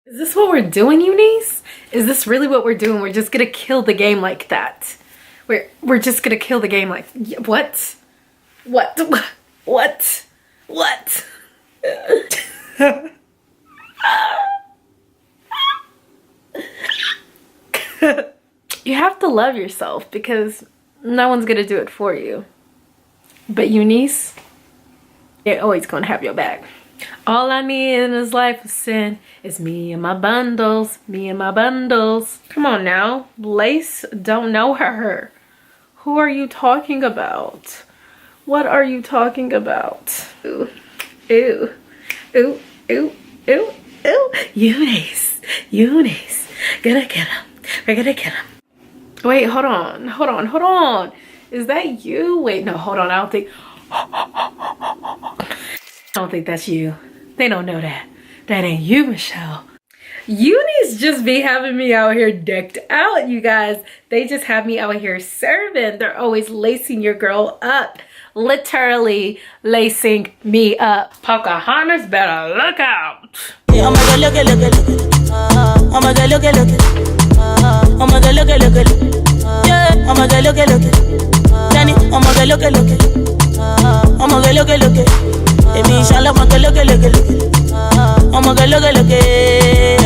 Is this what we're doing, UNice? Is this really what we're doing? We're just gonna kill the game like that. We're just gonna kill the game like what? What? What? What? You have to love yourself because no one's gonna do it for you. But UNice, they're always gonna have your back. All I need in this life of sin is me and my bundles, me and my bundles. Come on now, Lace don't know her. Who are you talking about? What are you talking about? Ooh, ooh, ooh, ooh, ooh, ooh. UNice, UNice, gonna get him. We're gonna get him. Wait, hold on, hold on, hold on. Is that you? Wait, no, hold on. I don't think that's you. They don't know that. That ain't you, Michelle. UNice just be having me out here decked out, you guys. They just have me out here serving. They're always lacing your girl up. Literally lacing me up. Pocahontas better look out. Oh my God, look it, look it, look it. Oh my God, look it, look it. Oh my God, look it, look it. Yeah, oh my God, look it, look it. Danny, oh my God, look it, look it. Oh my God, look it, look it. Baby, inshallah, oh my God, look it, look it, look it. Oh my God, look it, look it.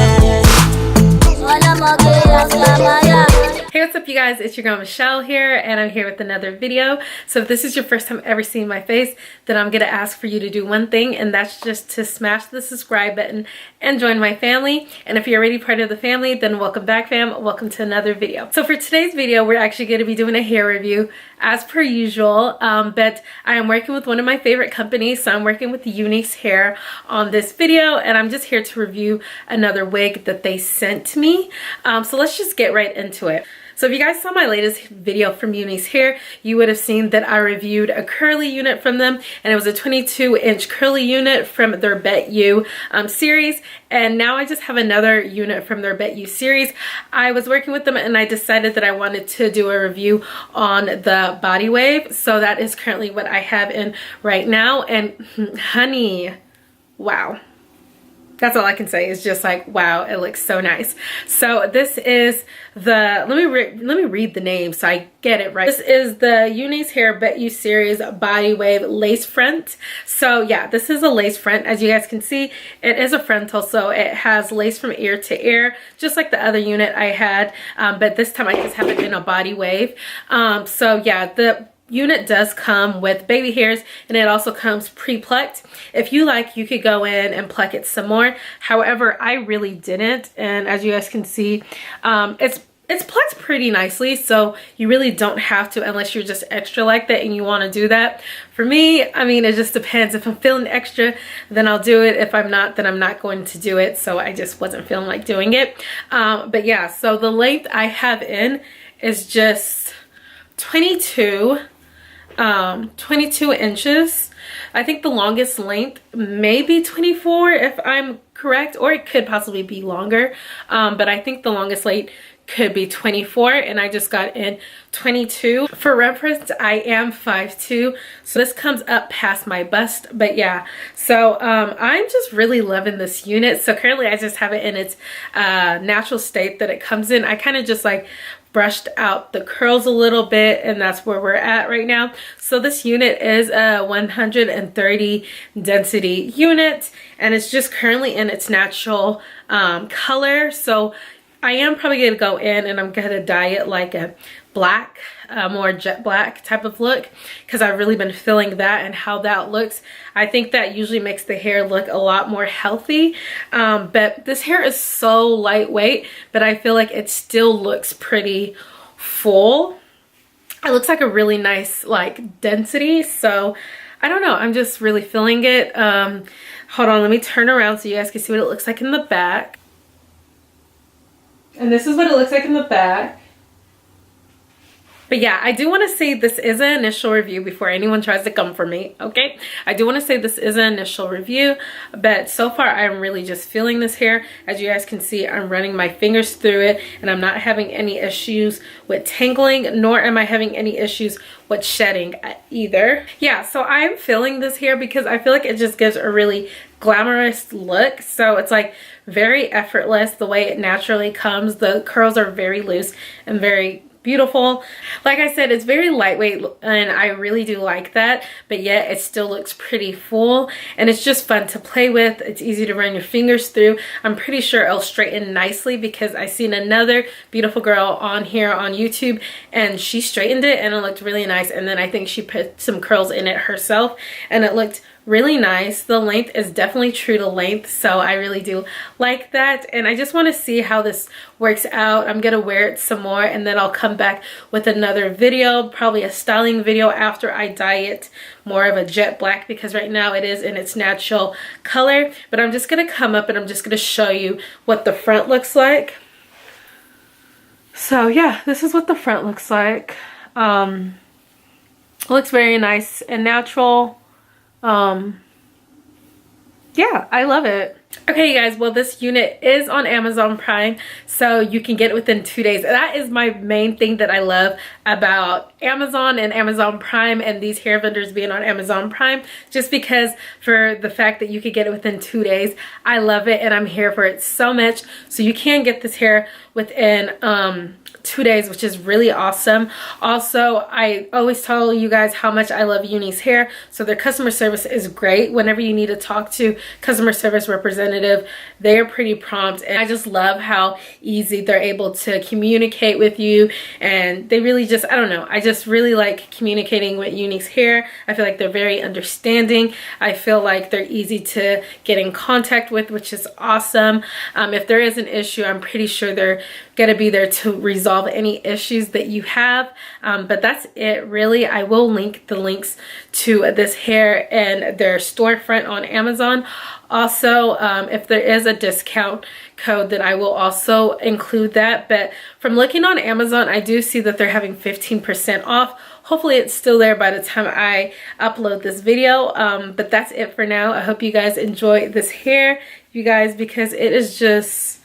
Hey, what's up, you guys? It's your girl Michelle here, and I'm here with another video. So if this is your first time ever seeing my face, then I'm gonna ask for you to do one thing, and that's just to smash the subscribe button and join my family. And if you're already part of the family, then welcome back, fam. Welcome to another video. So for today's video, we're actually gonna be doing a hair review as per usual, but I am working with one of my favorite companies. So I'm working with UNice Hair on this video, and I'm just here to review another wig that they sent me. So let's just get right into it. So if you guys saw my latest video from UNice Hair, you would have seen that I reviewed a curly unit from them, and it was a 22-inch curly unit from their Bettyou series. And now I just have another unit from their Bettyou series. I was working with them and I decided that I wanted to do a review on the body wave. So that is currently what I have in right now. And honey, wow. That's all I can say is just like, wow, it looks so nice. So this is the, let me read the name so I get it right. This is the UNice Hair Bettyou series body wave lace front. So yeah, this is a lace front. As you guys can see, it is a frontal, so it has lace from ear to ear, just like the other unit I had, but this time I just have it in a body wave. So yeah, the unit does come with baby hairs, and it also comes pre-plucked. If you like, you could go in and pluck it some more. However, I really didn't, and as you guys can see, it's plucked pretty nicely, so you really don't have to unless you're just extra like that and you want to do that. For me, I mean, it just depends. If I'm feeling extra, then I'll do it. If I'm not, then I'm not going to do it. So I just wasn't feeling like doing it. But yeah, so the length I have in is just 22 inches. I think the longest length may be 24 if I'm correct, or it could possibly be longer, but I think the longest length could be 24, and I just got in 22. For reference, I am 5'2", so this comes up past my bust. But yeah, so I'm just really loving this unit. So currently I just have it in its natural state that it comes in. I kind of just like brushed out the curls a little bit, and that's where we're at right now. So this unit is a 130 density unit, and it's just currently in its natural color. So I am probably going to go in and I'm going to dye it like a black, more jet black type of look, because I've really been feeling that and how that looks. I think that usually makes the hair look a lot more healthy, but this hair is so lightweight, but I feel like it still looks pretty full. It looks like a really nice like density, so I don't know, I'm just really feeling it. Hold on, let me turn around so you guys can see what it looks like in the back. And this is what it looks like in the back. But yeah, I do want to say this is an initial review before anyone tries to come for me, okay? I do want to say this is an initial review, but so far I'm really just feeling this hair. As you guys can see, I'm running my fingers through it, and I'm not having any issues with tangling, nor am I having any issues with shedding either. Yeah, so I'm feeling this hair because I feel like it just gives a really glamorous look. So it's like very effortless the way it naturally comes. The curls are very loose and very beautiful. Like I said, it's very lightweight and I really do like that, but yet it still looks pretty full and it's just fun to play with. It's easy to run your fingers through. I'm pretty sure it'll straighten nicely because I seen another beautiful girl on here on YouTube and she straightened it and it looked really nice, and then I think she put some curls in it herself and it looked really nice. The length is definitely true to length, so I really do like that, and I just want to see how this works out. I'm gonna wear it some more and then I'll come back with another video, probably a styling video after I dye it more of a jet black, because right now it is in its natural color. But I'm just gonna come up and I'm just gonna show you what the front looks like. So yeah, this is what the front looks like. It looks very nice and natural. Yeah, I love it. Okay, you guys, well, this unit is on Amazon Prime, so you can get it within 2 days. That is my main thing that I love about Amazon and Amazon Prime and these hair vendors being on Amazon Prime, just because for the fact that you could get it within 2 days. I love it and I'm here for it so much. So you can get this hair within 2 days, which is really awesome. Also, I always tell you guys how much I love UNice hair, so their customer service is great. Whenever you need to talk to customer service representative, they are pretty prompt, and I just love how easy they're able to communicate with you, and they really just, I don't know, I just really like communicating with UNice hair. I feel like they're very understanding. I feel like they're easy to get in contact with, which is awesome. If there is an issue, I'm pretty sure they're gonna be there to resolve any issues that you have. But that's it really. I will link the links to this hair and their storefront on Amazon. Also, if there is a discount code, then I will also include that. But from looking on Amazon, I do see that they're having 15% off. Hopefully it's still there by the time I upload this video. But that's it for now. I hope you guys enjoy this hair, you guys, because it is just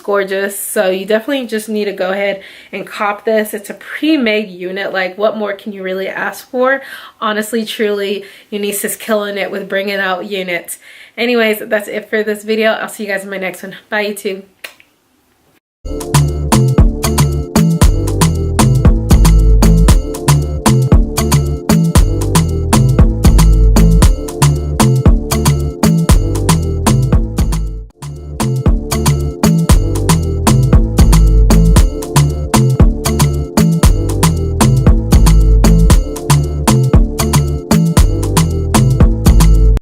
gorgeous. So you definitely just need to go ahead and cop this. It's a pre-made unit. Like, what more can you really ask for? Honestly, truly, UNice is killing it with bringing out units. Anyways, that's it for this video. I'll see you guys in my next one. Bye, YouTube.